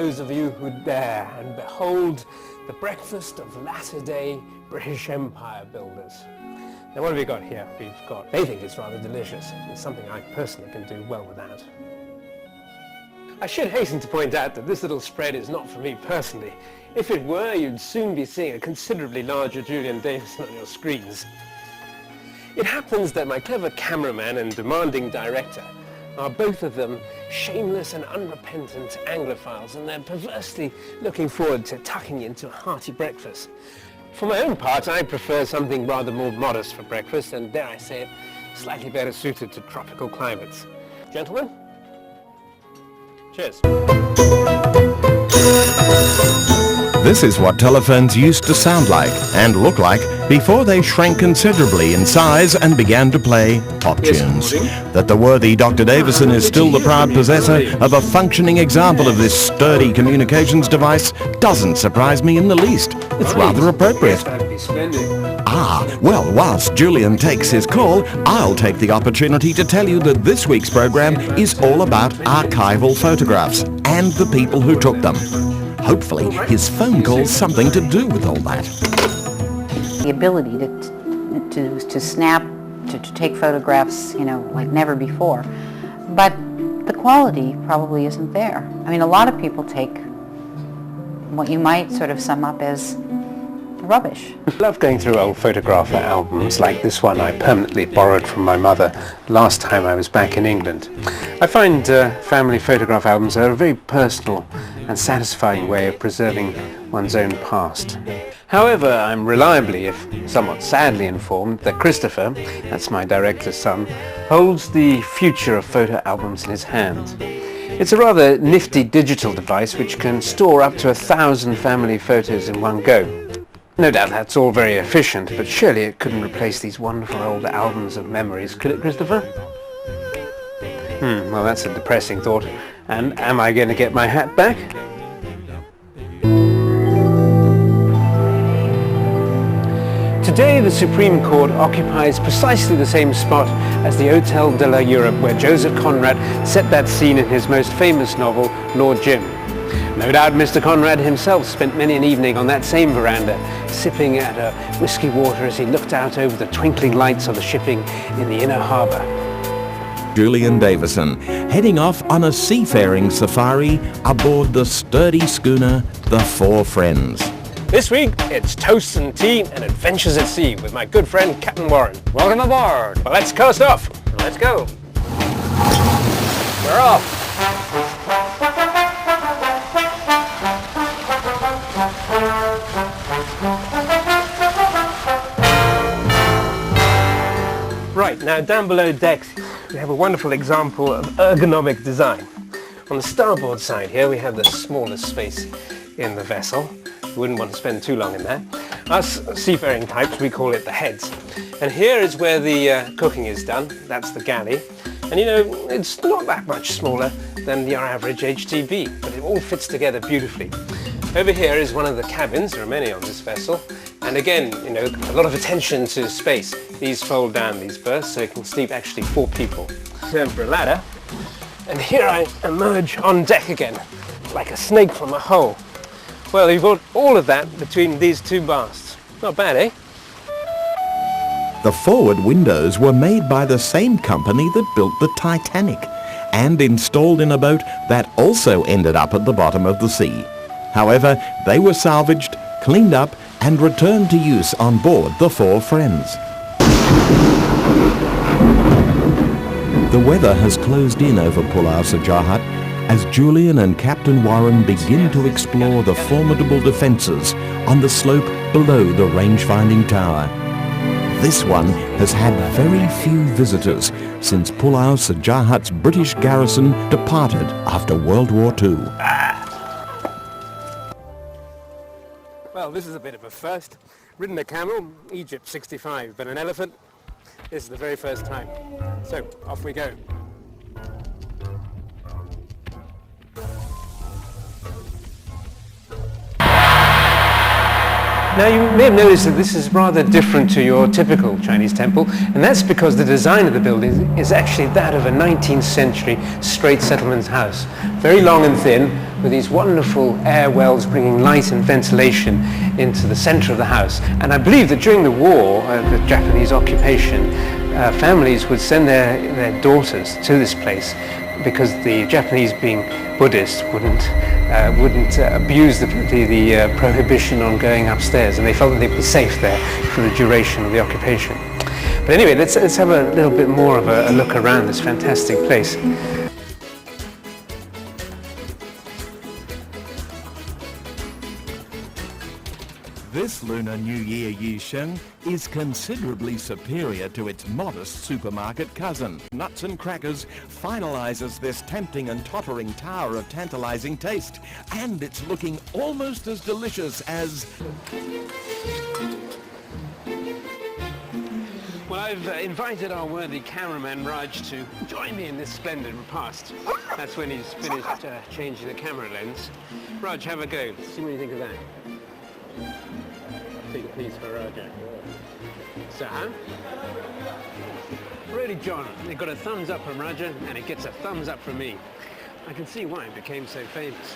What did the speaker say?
those of you who dare and behold the breakfast of latter-day British Empire builders. Now what have we got here? They think it's rather delicious. It's something I personally can do well without. I should hasten to point out that this little spread is not for me personally. If it were, you'd soon be seeing a considerably larger Julian Davison on your screens. It happens that my clever cameraman and demanding director are both of them shameless and unrepentant Anglophiles, and they're perversely looking forward to tucking into a hearty breakfast. For my own part, I prefer something rather more modest for breakfast, and dare I say it, slightly better suited to tropical climates. Gentlemen? Cheers. This is what telephones used to sound like and look like before they shrank considerably in size and began to play pop tunes. That the worthy Dr. Davison is still the proud possessor of a functioning example of this sturdy communications device doesn't surprise me in the least. It's rather appropriate. Well, whilst Julian takes his call, I'll take the opportunity to tell you that this week's program is all about archival photographs and the people who took them. Hopefully, his phone call's something to do with all that. The ability to snap, to take photographs, like never before. But the quality probably isn't there. I mean, a lot of people take what you might sort of sum up as rubbish. I love going through old photographer albums like this one I permanently borrowed from my mother last time I was back in England. I find family photograph albums are a very personal and satisfying way of preserving one's own past. However, I'm reliably, if somewhat sadly informed, that Christopher, that's my director's son, holds the future of photo albums in his hand. It's a rather nifty digital device which can store up to 1,000 family photos in one go. No doubt that's all very efficient, but surely it couldn't replace these wonderful old albums of memories, could it, Christopher? Well, that's a depressing thought. And am I going to get my hat back? Today the Supreme Court occupies precisely the same spot as the Hôtel de la Europe where Joseph Conrad set that scene in his most famous novel, Lord Jim. No doubt Mr. Conrad himself spent many an evening on that same veranda, sipping at a whisky water as he looked out over the twinkling lights of the shipping in the inner harbour. Julian Davison, heading off on a seafaring safari aboard the sturdy schooner, the Four Friends. This week, it's toasts and tea and adventures at sea with my good friend Captain Warren. Welcome aboard. Well, let's coast off. Let's go. We're off. Right, now down below decks we have a wonderful example of ergonomic design. On the starboard side here we have the smallest space in the vessel. You wouldn't want to spend too long in there. Us seafaring types, we call it the heads. And here is where the cooking is done. That's the galley. And it's not that much smaller than your average HTB, but it all fits together beautifully. Over here is one of the cabins. There are many on this vessel. And again, a lot of attention to space. These fold down, these berths, so you can sleep actually 4 people. Turn for a ladder. And here I emerge on deck again, like a snake from a hole. Well, you've got all of that between these 2 masts. Not bad, eh? The forward windows were made by the same company that built the Titanic and installed in a boat that also ended up at the bottom of the sea. However, they were salvaged, cleaned up and returned to use on board the Four Friends. The weather has closed in over Pulau Sejahat as Julian and Captain Warren begin to explore the formidable defences on the slope below the range-finding tower. This one has had very few visitors since Pulau Sejahat's British garrison departed after World War II. Well, this is a bit of a first. Ridden a camel, Egypt 65, but an elephant, this is the very first time. So, off we go. Now you may have noticed that this is rather different to your typical Chinese temple, and that's because the design of the building is actually that of a 19th century straight settlement house. Very long and thin, with these wonderful air wells bringing light and ventilation into the center of the house. And I believe that during the war, the Japanese occupation, families would send their daughters to this place because the Japanese, being Buddhist, wouldn't abuse the prohibition on going upstairs, and they felt that they'd be safe there for the duration of the occupation. But anyway, let's have a little bit more of a look around this fantastic place. This Lunar New Year Yisheng is considerably superior to its modest supermarket cousin. Nuts and Crackers finalizes this tempting and tottering tower of tantalizing taste, and it's looking almost as delicious as... Well, I've invited our worthy cameraman Raj to join me in this splendid repast. That's when he's finished changing the camera lens. Raj, have a go. See what you think of that. Take a piece for Raja. So, huh? Really, John, it got a thumbs up from Raja, and it gets a thumbs up from me. I can see why it became so famous.